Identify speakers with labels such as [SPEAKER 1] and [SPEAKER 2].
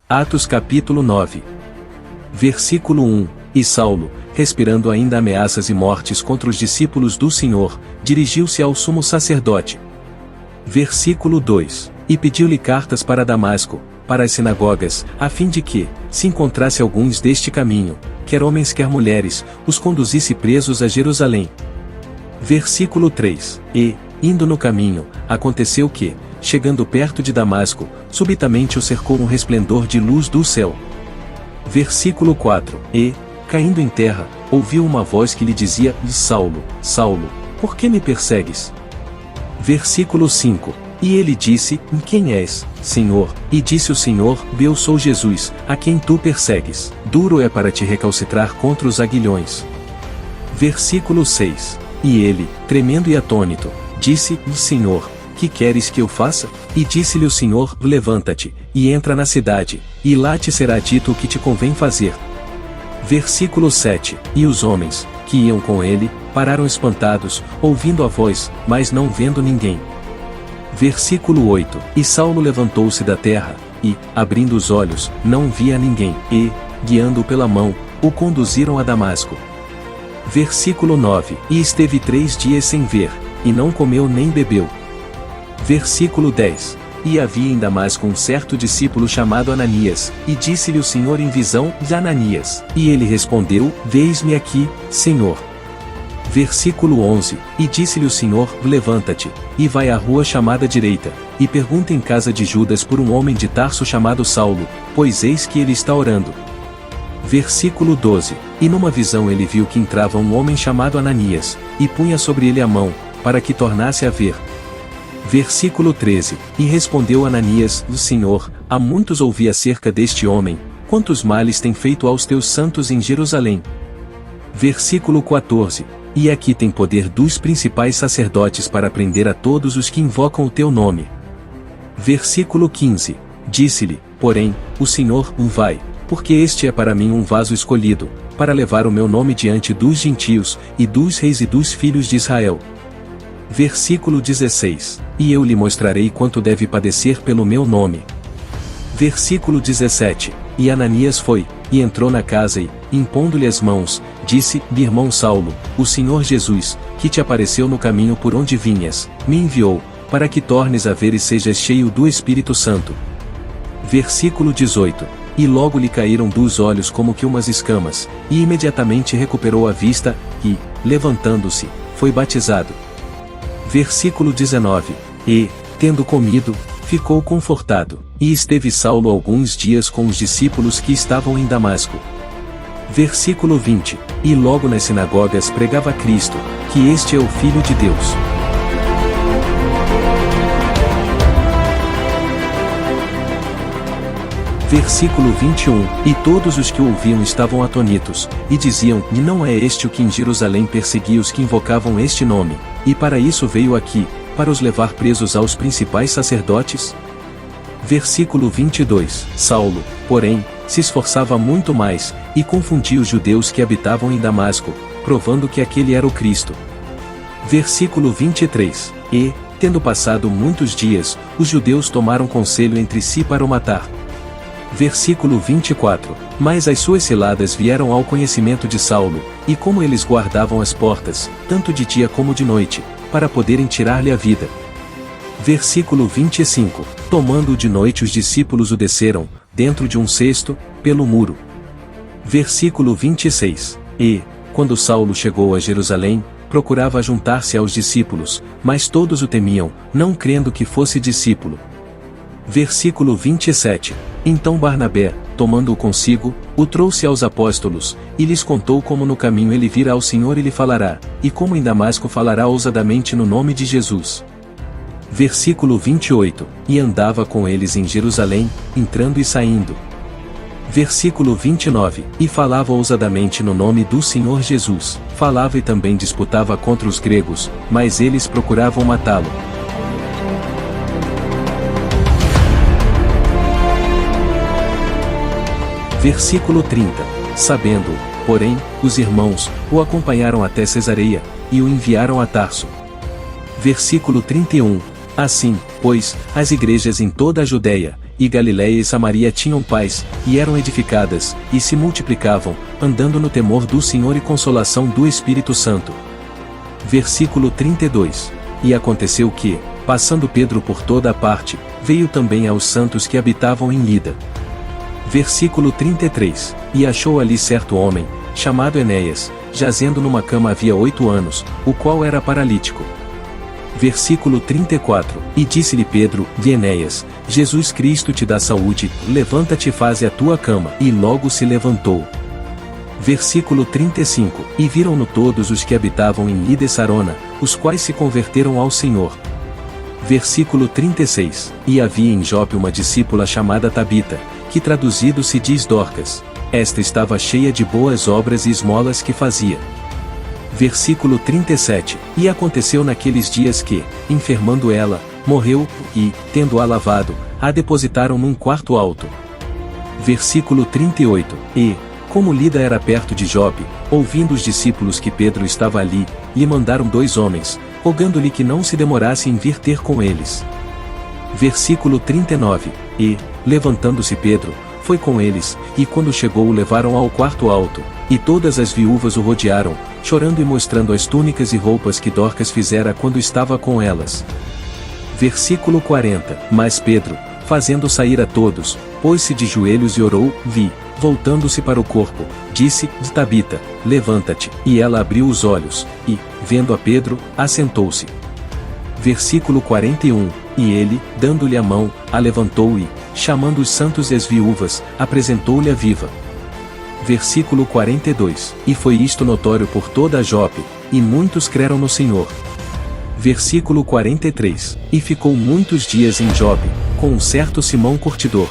[SPEAKER 1] Atos capítulo 9. Versículo 1. E Saulo, respirando ainda ameaças e mortes contra os discípulos do Senhor, dirigiu-se ao sumo sacerdote. Versículo 2. E pediu-lhe cartas para Damasco, para as sinagogas, a fim de que, se encontrasse alguns deste caminho, quer homens quer mulheres, os conduzisse presos a Jerusalém. Versículo 3. E, indo no caminho, aconteceu que, chegando perto de Damasco, subitamente o cercou um resplendor de luz do céu. Versículo 4. E, caindo em terra, ouviu uma voz que lhe dizia: Saulo, Saulo, por que me persegues? Versículo 5. E ele disse: Quem és, Senhor? E disse o Senhor: Eu sou Jesus, a quem tu persegues. Duro é para te recalcitrar contra os aguilhões. Versículo 6. E ele, tremendo e atônito, disse: Senhor, que queres que eu faça? E disse-lhe o Senhor: Levanta-te, e entra na cidade, e lá te será dito o que te convém fazer. Versículo 7. E os homens, que iam com ele, pararam espantados, ouvindo a voz, mas não vendo ninguém. Versículo 8. E Saulo levantou-se da terra, e, abrindo os olhos, não via ninguém, e, guiando-o pela mão, o conduziram a Damasco. Versículo 9. E esteve 3 dias sem ver, e não comeu nem bebeu. Versículo 10. E havia em Damasco um certo discípulo chamado Ananias, e disse-lhe o Senhor em visão: Ananias. E ele respondeu: Eis-me aqui, Senhor. Versículo 11. E disse-lhe o Senhor: Levanta-te, e vai à rua chamada direita, e pergunta em casa de Judas por um homem de Tarso chamado Saulo, pois eis que ele está orando. Versículo 12. E numa visão ele viu que entrava um homem chamado Ananias, e punha sobre ele a mão, para que tornasse a ver. Versículo 13. E respondeu Ananias: Senhor, há muitos ouvi acerca deste homem, quantos males tem feito aos teus santos em Jerusalém. Versículo 14. E aqui tem poder dos principais sacerdotes para prender a todos os que invocam o teu nome. Versículo 15. Disse-lhe, porém, o Senhor: Vai, porque este é para mim um vaso escolhido, para levar o meu nome diante dos gentios, e dos reis e dos filhos de Israel. Versículo 16. E eu lhe mostrarei quanto deve padecer pelo meu nome. Versículo 17. E Ananias foi, e entrou na casa e, impondo-lhe as mãos, disse: Irmão Saulo, o Senhor Jesus, que te apareceu no caminho por onde vinhas, me enviou, para que tornes a ver e sejas cheio do Espírito Santo. Versículo 18. E logo lhe caíram dos olhos como que umas escamas, e imediatamente recuperou a vista, e, levantando-se, foi batizado. Versículo 19. E, tendo comido, ficou confortado, e esteve Saulo alguns dias com os discípulos que estavam em Damasco. Versículo 20. E logo nas sinagogas pregava Cristo, que este é o Filho de Deus. Versículo 21. E todos os que o ouviam estavam atonitos, e diziam: E não é este o que em Jerusalém perseguia os que invocavam este nome, e para isso veio aqui, para os levar presos aos principais sacerdotes? Versículo 22. Saulo, porém, se esforçava muito mais, e confundia os judeus que habitavam em Damasco, provando que aquele era o Cristo. Versículo 23. E, tendo passado muitos dias, os judeus tomaram conselho entre si para o matar. Versículo 24. Mas as suas ciladas vieram ao conhecimento de Saulo, e como eles guardavam as portas, tanto de dia como de noite, para poderem tirar-lhe a vida. Versículo 25. Tomando-o de noite os discípulos o desceram, dentro de um cesto, pelo muro. Versículo 26. E, quando Saulo chegou a Jerusalém, procurava juntar-se aos discípulos, mas todos o temiam, não crendo que fosse discípulo. Versículo 27. Então Barnabé, tomando-o consigo, o trouxe aos apóstolos, e lhes contou como no caminho ele virá ao Senhor e lhe falará, e como em Damasco falará ousadamente no nome de Jesus. Versículo 28. E andava com eles em Jerusalém, entrando e saindo. Versículo 29. E falava ousadamente no nome do Senhor Jesus. Falava e também disputava contra os gregos, mas eles procuravam matá-lo. Versículo 30. Sabendo, porém, os irmãos, o acompanharam até Cesareia, e o enviaram a Tarso. Versículo 31. Assim, pois, as igrejas em toda a Judéia, e Galiléia e Samaria tinham paz, e eram edificadas, e se multiplicavam, andando no temor do Senhor e consolação do Espírito Santo. Versículo 32. E aconteceu que, passando Pedro por toda a parte, veio também aos santos que habitavam em Lida. Versículo 33. E achou ali certo homem, chamado Enéas, jazendo numa cama havia 8 anos, o qual era paralítico. Versículo 34. E disse-lhe Pedro, de Enéas, Jesus Cristo te dá saúde, levanta-te e faze a tua cama. E logo se levantou. Versículo 35. E viram-no todos os que habitavam em Lida e Sarona, os quais se converteram ao Senhor. Versículo 36. E havia em Jope uma discípula chamada Tabita, que traduzido se diz Dorcas. Esta estava cheia de boas obras e esmolas que fazia. Versículo 37. E aconteceu naqueles dias que, enfermando ela, morreu, e, tendo-a lavado, a depositaram num quarto alto. Versículo 38. E, como Lida era perto de Jope, ouvindo os discípulos que Pedro estava ali, lhe mandaram 2 homens, rogando-lhe que não se demorasse em vir ter com eles. Versículo 39. E, levantando-se Pedro, foi com eles, e quando chegou o levaram ao quarto alto, e todas as viúvas o rodearam, chorando e mostrando as túnicas e roupas que Dorcas fizera quando estava com elas. Versículo 40. Mas Pedro, fazendo sair a todos, pôs-se de joelhos e orou, voltando-se para o corpo, disse, Tabita, levanta-te, e ela abriu os olhos, e, vendo a Pedro, assentou-se. Versículo 41. E ele, dando-lhe a mão, a levantou e, chamando os santos e as viúvas, apresentou-lhe a viva. Versículo 42. E foi isto notório por toda a Jope, e muitos creram no Senhor. Versículo 43. E ficou muitos dias em Jope, com um certo Simão curtidor.